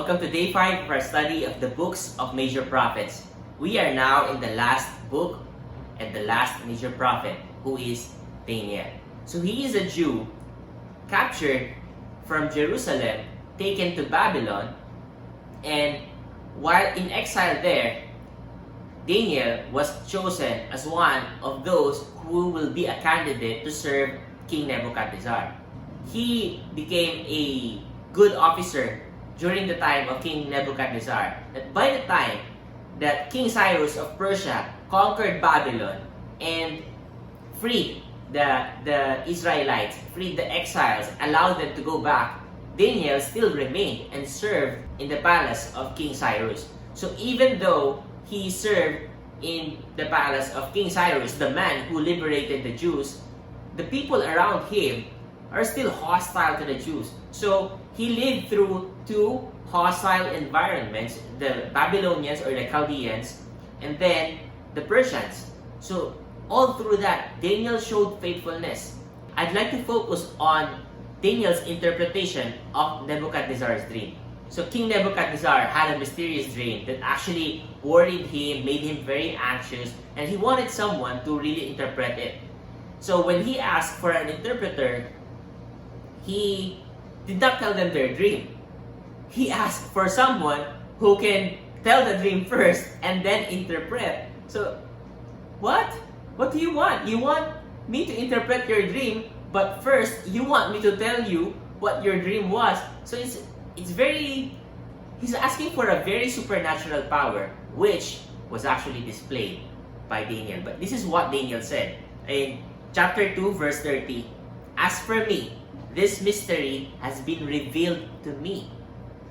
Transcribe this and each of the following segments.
Welcome to day 5 of our study of the books of major prophets. We are now in the last book and the last major prophet, who is Daniel. So he is a Jew captured from Jerusalem, taken to Babylon, and while in exile there, Daniel was chosen as one of those who will be a candidate to serve King Nebuchadnezzar. He became a good officer during the time of King Nebuchadnezzar. That by the time that King Cyrus of Persia conquered Babylon and freed the Israelites, freed the exiles, allowed them to go back, Daniel still remained and served in the palace of King Cyrus. So even though he served in the palace of King Cyrus, the man who liberated the Jews, the people around him are still hostile to the Jews. So he lived through two hostile environments, the Babylonians or the Chaldeans, and then the Persians. So all through that, Daniel showed faithfulness. I'd like to focus on Daniel's interpretation of Nebuchadnezzar's dream. So King Nebuchadnezzar had a mysterious dream that actually worried him, made him very anxious, and he wanted someone to really interpret it. So when he asked for an interpreter, he did not tell them their dream. He asked for someone who can tell the dream first and then interpret. So, what? What do you want? You want me to interpret your dream, but first you want me to tell you what your dream was. So it's very, he's asking for a very supernatural power, which was actually displayed by Daniel. But this is what Daniel said in chapter 2 verse 30. As for me, this mystery has been revealed to me.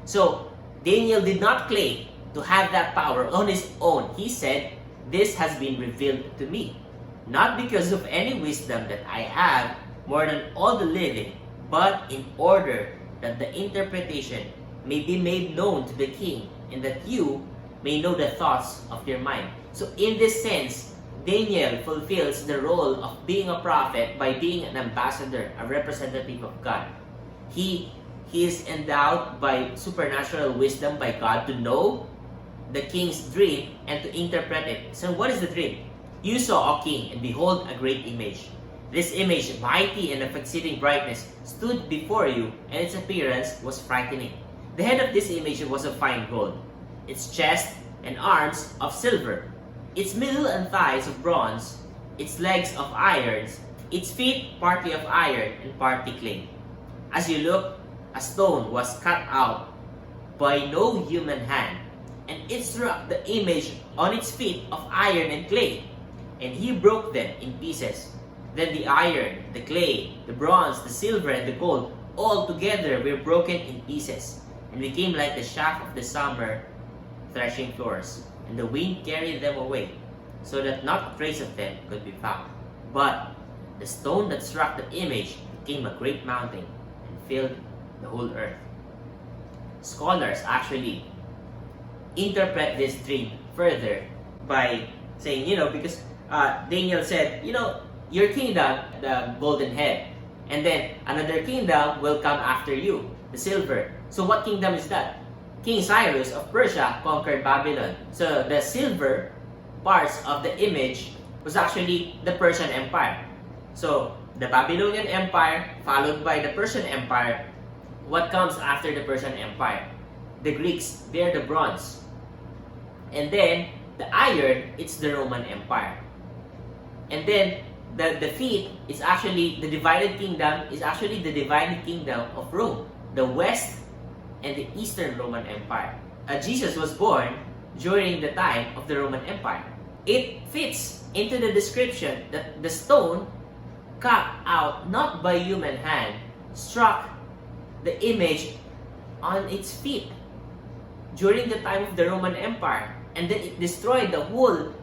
So Daniel did not claim to have that power on his own. He said, this has been revealed to me, not because of any wisdom that I have more than all the living, but in order that the interpretation may be made known to the king, and that you may know the thoughts of your mind. So in this sense, Daniel fulfills the role of being a prophet by being an ambassador, a representative of God. He is endowed by supernatural wisdom by God to know the king's dream and to interpret it. So what is the dream? You saw, O king, and behold a great image. This image, mighty and of exceeding brightness, stood before you, and its appearance was frightening. The head of this image was of fine gold, its chest and arms of silver, its middle and thighs of bronze, its legs of iron, its feet partly of iron and partly clay. As you look, a stone was cut out by no human hand, and it struck the image on its feet of iron and clay, and he broke them in pieces. Then the iron, the clay, the bronze, the silver, and the gold, all together were broken in pieces, and became like the chaff of the summer threshing floors. And the wind carried them away, so that not a trace of them could be found. But the stone that struck the image became a great mountain and filled the whole earth. Scholars actually interpret this dream further by saying, because Daniel said, your kingdom, the golden head, and then another kingdom will come after you, the silver. So what kingdom is that? King Cyrus of Persia conquered Babylon. So the silver parts of the image was actually the Persian Empire. So the Babylonian Empire followed by the Persian Empire. What comes after the Persian Empire? The Greeks bear the bronze. And then the iron, it's the Roman Empire. And then the feet is actually the divided kingdom, is actually the divided kingdom of Rome, the West and the Eastern Roman Empire. Jesus was born during the time of the Roman Empire. It fits into the description that the stone cut out not by human hand struck the image on its feet during the time of the Roman Empire, and then it destroyed the whole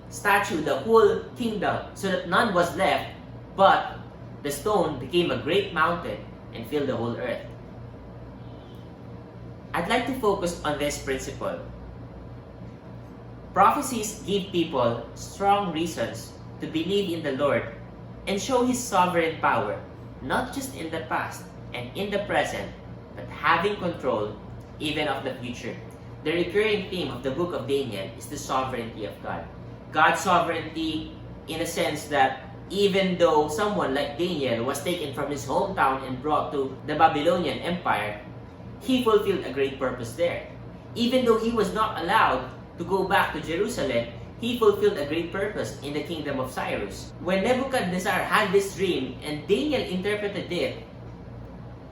statue, the whole kingdom, so that none was left, but the stone became a great mountain and filled the whole earth. I'd like to focus on this principle. Prophecies give people strong reasons to believe in the Lord and show His sovereign power, not just in the past and in the present, but having control even of the future. The recurring theme of the book of Daniel is the sovereignty of God. God's sovereignty in a sense that even though someone like Daniel was taken from his hometown and brought to the Babylonian Empire, he fulfilled a great purpose there. Even though he was not allowed to go back to Jerusalem, he fulfilled a great purpose in the kingdom of Cyrus. When Nebuchadnezzar had this dream and Daniel interpreted it,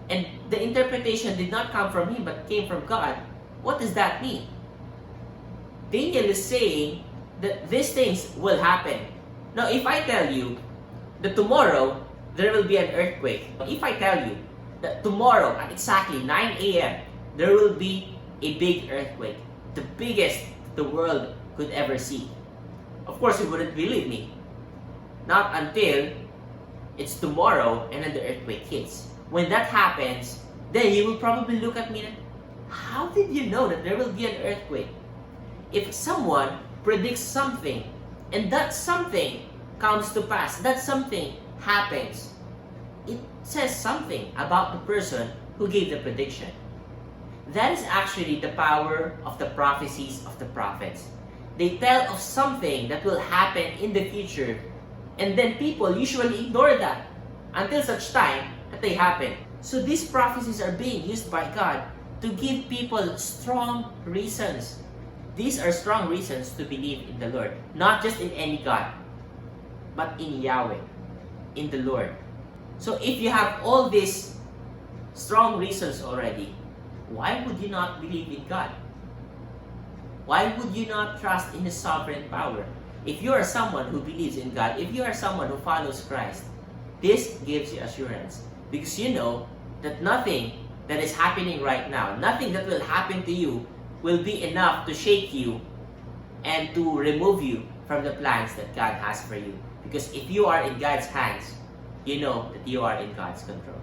and the interpretation did not come from him but came from God, what does that mean? Daniel is saying that these things will happen. Now, if I tell you that tomorrow there will be an earthquake, if I tell you that tomorrow at exactly 9 a.m. there will be a big earthquake, the biggest the world could ever see, of course you wouldn't believe me. Not until it's tomorrow and then the earthquake hits. When that happens, then you will probably look at me and, how did you know that there will be an earthquake? If someone predicts something and that something comes to pass, that something happens, it says something about the person who gave the prediction. That is actually the power of the prophecies of the prophets. They tell of something that will happen in the future, and then people usually ignore that until such time that they happen. So these prophecies are being used by God to give people strong reasons. These are strong reasons to believe in the Lord. Not just in any God, but in Yahweh, in the Lord. So if you have all these strong reasons already, why would you not believe in God? Why would you not trust in His sovereign power? If you are someone who believes in God, if you are someone who follows Christ, this gives you assurance. Because you know that nothing that is happening right now, nothing that will happen to you will be enough to shake you and to remove you from the plans that God has for you. Because if you are in God's hands, you know that you are in God's control.